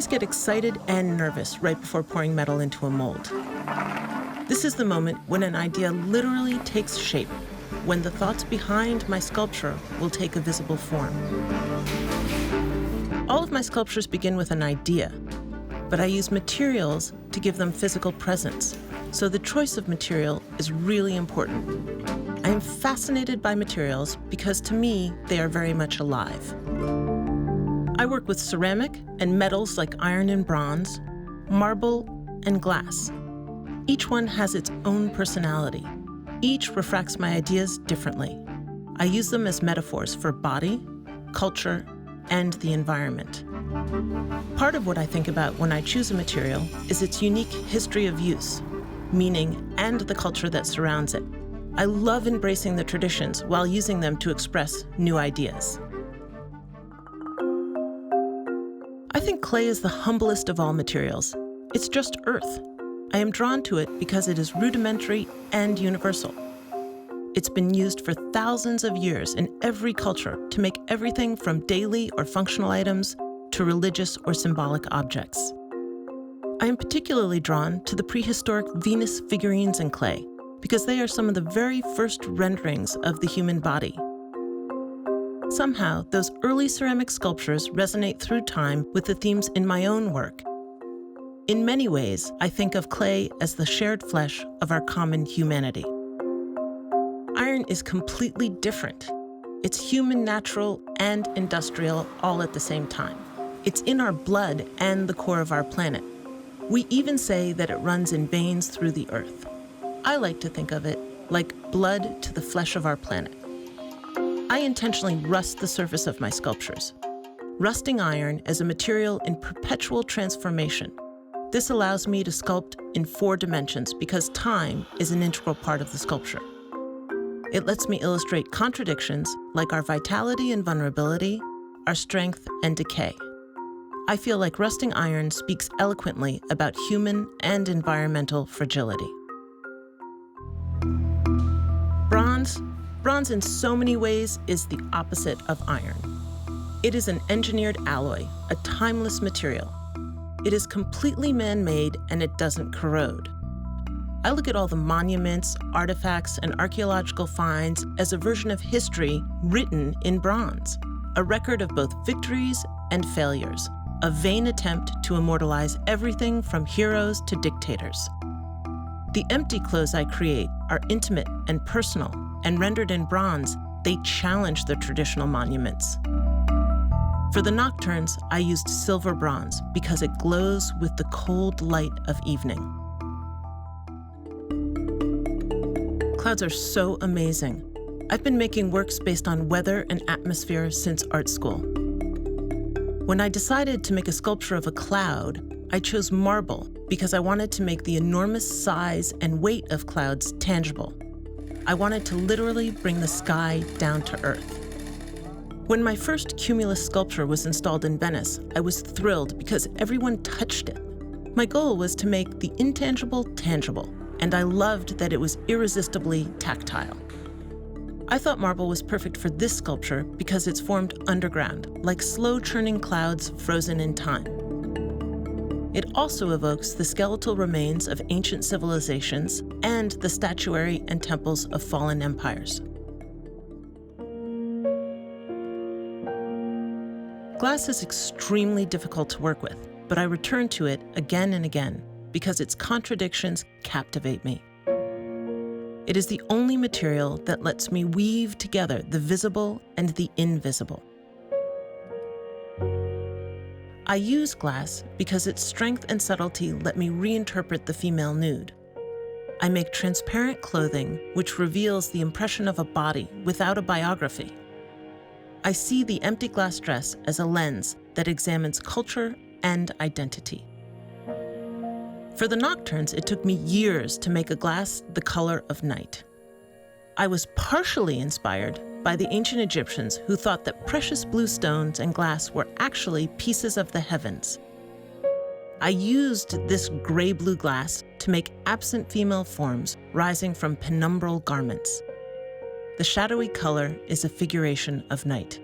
get excited and nervous right before pouring metal into a mold. This is the moment when an idea literally takes shape, when the thoughts behind my sculpture will take a visible form. All of my sculptures begin with an idea, but I use materials to give them physical presence, so the choice of material is really important. I am fascinated by materials because to me, they are very much alive. I work with ceramic and metals like iron and bronze, marble and glass. Each one has its own personality. Each refracts my ideas differently. I use them as metaphors for body, culture, and the environment. Part of what I think about when I choose a material is its unique history of use, meaning, and the culture that surrounds it. I love embracing the traditions while using them to express new ideas. I think clay is the humblest of all materials. It's just earth. I am drawn to it because it is rudimentary and universal. It's been used for thousands of years in every culture to make everything from daily or functional items to religious or symbolic objects. I am particularly drawn to the prehistoric Venus figurines in clay because they are some of the very first renderings of the human body. Somehow, those early ceramic sculptures resonate through time with the themes in my own work. In many ways, I think of clay as the shared flesh of our common humanity. Iron is completely different. It's human, natural, and industrial all at the same time. It's in our blood and the core of our planet. We even say that it runs in veins through the earth. I like to think of it like blood to the flesh of our planet. I intentionally rust the surface of my sculptures. Rusting iron as a material in perpetual transformation. This allows me to sculpt in 4 dimensions because time is an integral part of the sculpture. It lets me illustrate contradictions like our vitality and vulnerability, our strength and decay. I feel like rusting iron speaks eloquently about human and environmental fragility. Bronze in so many ways is the opposite of iron. It is an engineered alloy, a timeless material. It is completely man-made and it doesn't corrode. I look at all the monuments, artifacts, and archaeological finds as a version of history written in bronze, a record of both victories and failures, a vain attempt to immortalize everything from heroes to dictators. The empty clothes I create are intimate and personal, and rendered in bronze, they challenge the traditional monuments. For the nocturnes, I used silver bronze because it glows with the cold light of evening. Clouds are so amazing. I've been making works based on weather and atmosphere since art school. When I decided to make a sculpture of a cloud, I chose marble because I wanted to make the enormous size and weight of clouds tangible. I wanted to literally bring the sky down to earth. When my first cumulus sculpture was installed in Venice, I was thrilled because everyone touched it. My goal was to make the intangible tangible, and I loved that it was irresistibly tactile. I thought marble was perfect for this sculpture because it's formed underground, like slow-churning clouds frozen in time. It also evokes the skeletal remains of ancient civilizations and the statuary and temples of fallen empires. Glass is extremely difficult to work with, but I return to it again and again because its contradictions captivate me. It is the only material that lets me weave together the visible and the invisible. I use glass because its strength and subtlety let me reinterpret the female nude. I make transparent clothing which reveals the impression of a body without a biography. I see the empty glass dress as a lens that examines culture and identity. For the nocturnes, it took me years to make a glass the color of night. I was partially inspired by the ancient Egyptians who thought that precious blue stones and glass were actually pieces of the heavens. I used this gray-blue glass to make absent female forms rising from penumbral garments. The shadowy color is a figuration of night.